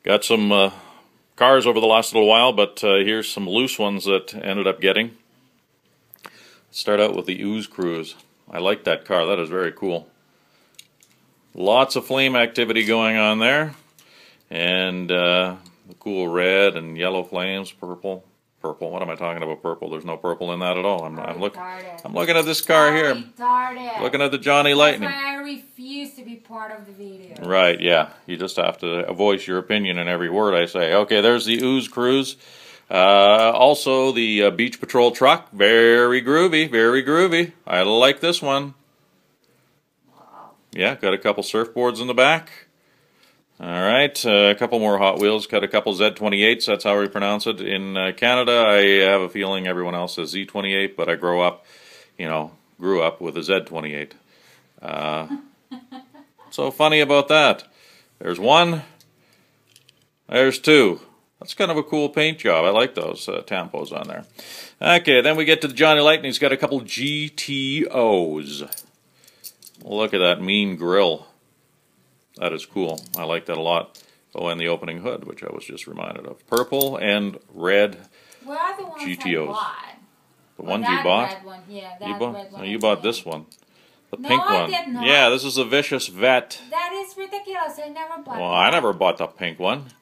Got some cars over the last little while, but here's some loose ones that ended up getting. Start out with the Ooze Cruise. I like that car. That is very cool. Lots of flame activity going on there, and the cool red and yellow flames, purple. Purple. What am I talking about? Purple. There's no purple in that at all. I'm looking at this car here. Looking at the Johnny Lightning. That's why I refuse to be part of the video. Right, yeah. You just have to voice your opinion in every word I say. Okay, there's the Ooze Cruise. Also, the Beach Patrol truck. Very groovy, very groovy. I like this one. Yeah, got a couple surfboards in the back. Alright, a couple more Hot Wheels. Got a couple Z28s, that's how we pronounce it. In Canada, I have a feeling everyone else says Z28, but I grew up with a Z28. So funny about that. There's one, there's two. That's kind of a cool paint job. I like those tampos on there. Okay, then we get to the Johnny Lightning. He's got a couple GTOs. Look at that mean grill. That is cool. I like that a lot. Oh, and the opening hood, which I was just reminded of. Purple and red What are the ones GTOs. I bought? The ones you bought? Red one. Yeah, that You bought? red one. No, you bought this one. The No, pink I one. did not. Yeah, this is a Vicious Vet. That is ridiculous. I never bought Well, that. I never bought the pink one.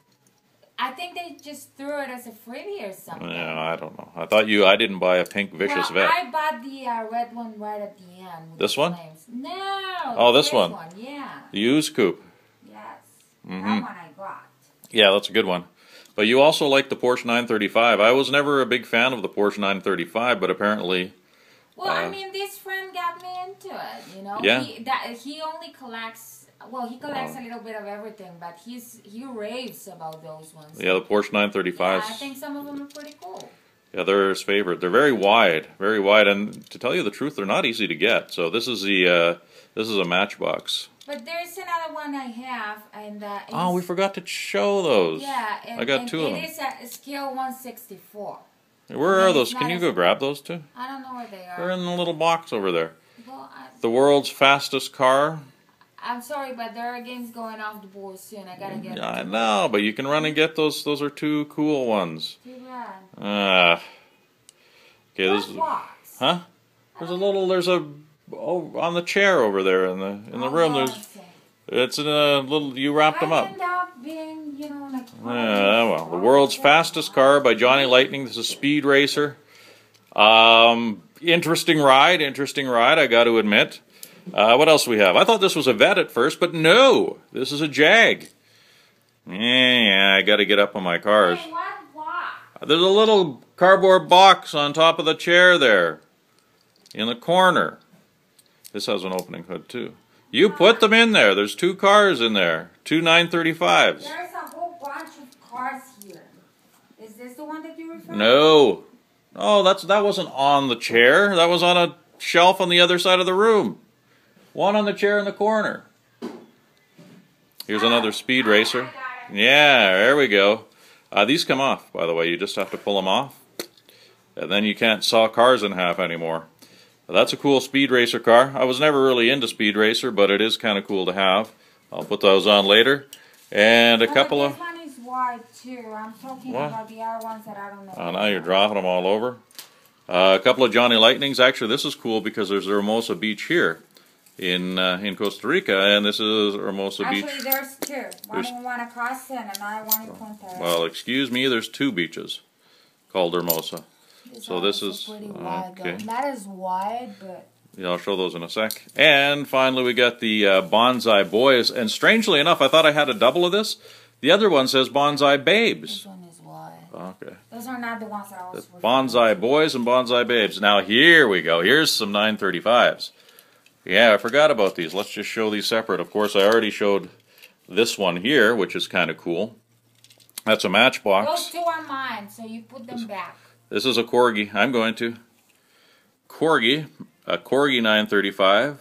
I think they just threw it as a freebie or something. Yeah, I don't know. I didn't buy a pink Vicious Vet. I bought the red one right at the end. With This the one? flames. No. Oh, this one. Yeah. The Ooze Coupe. Yes. Mm-hmm. That one I got. Yeah, that's a good one. But you also like the Porsche 935. I was never a big fan of the Porsche 935, but apparently... Well, I mean, this friend got me into it, you know? Yeah. He only collects... Well, he collects a little bit of everything, but he raves about those ones. Yeah, the Porsche 935s. Yeah, I think some of them are pretty cool. Yeah, they're his favorite. They're very wide, and to tell you the truth, they're not easy to get. So this is a Matchbox. But there's another one I have, and oh, we forgot to show those. Yeah, I got two of them. It is a scale 164. Where are those? Can you go grab those two? I don't know where they are. They're in the little box over there. Well, The world's fastest car. I'm sorry, but there are games going off the board soon. I gotta get them. I know, but you can run and get those. Those are two cool ones. Too bad. Okay, this is. Box? Huh? There's a on the chair over there in the room. It's in a little. You wrapped them up. I end up being, like. Well, the world's fastest car by Johnny Lightning. This is a speed racer. Interesting ride. I got to admit. What else do we have? I thought this was a Vet at first, but no, this is a Jag. Yeah, I got to get up on my cars. Hey, what box? There's a little cardboard box on top of the chair there, in the corner. This has an opening hood too. You put them in there. There's two cars in there, two 935s. There's a whole bunch of cars here. Is this the one that you referred to? No. Oh, that wasn't on the chair. That was on a shelf on the other side of the room. One on the chair in the corner. Here's another speed racer. Yeah, there we go. These come off, by the way. You just have to pull them off. And then you can't saw cars in half anymore. That's a cool speed racer car. I was never really into speed racer, but it is kind of cool to have. I'll put those on later. And a couple of... This one is wide too. I'm talking about the other ones that I don't know. Oh, now you're dropping them all over. A couple of Johnny Lightnings. Actually, this is cool because there's the Hermosa Beach here in Costa Rica, and this is Hermosa Beach. Actually, there's two. One across and another one in Punta. Well, excuse me, there's two beaches called Hermosa. So this is pretty wide, okay. though. That is wide, but yeah, I'll show those in a sec. And finally, we got the Bonsai Boys. And strangely enough, I thought I had a double of this. The other one says Bonsai Babes. this one is wide. Okay. Those are not the ones that I was referring Bonsai Boys and Bonsai Babes. Now here we go. Here's some 935s. Yeah, I forgot about these. Let's just show these separate. Of course, I already showed this one here, which is kind of cool. That's a Matchbox. Those two are mine, so you put them back. This is a Corgi. I'm going to. Corgi. A Corgi 935.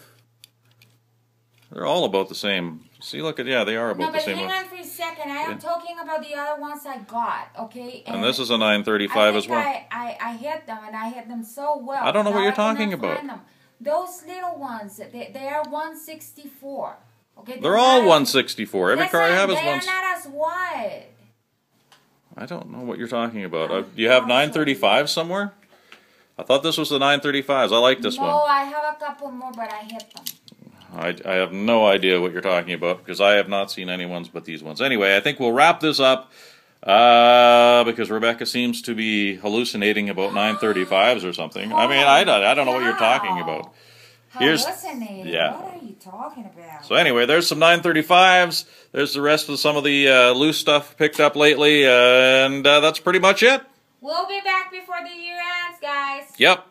They're all about the same. See, look at, yeah, they are about the same. No, but hang on for a second. I am talking about the other ones I got, okay? And this is a 935 as well. I hit them, and I hit them so well. I don't know what you're talking about. Those little ones, they are 164. Okay, they're all 164. Every car I have is 164. They're not as wide. I don't know what you're talking about. Do you have 935 somewhere? I thought this was the 935s. I like this one. No, I have a couple more, but I hit them. I have no idea what you're talking about because I have not seen any ones but these ones. Anyway, I think we'll wrap this up because Rebecca seems to be hallucinating about 935s or something. I mean, I don't know what you're talking about. Hallucinating? Yeah. What are you talking about? So anyway, there's some 935s. There's the rest of some of the loose stuff picked up lately, and that's pretty much it. We'll be back before the year ends, guys. Yep.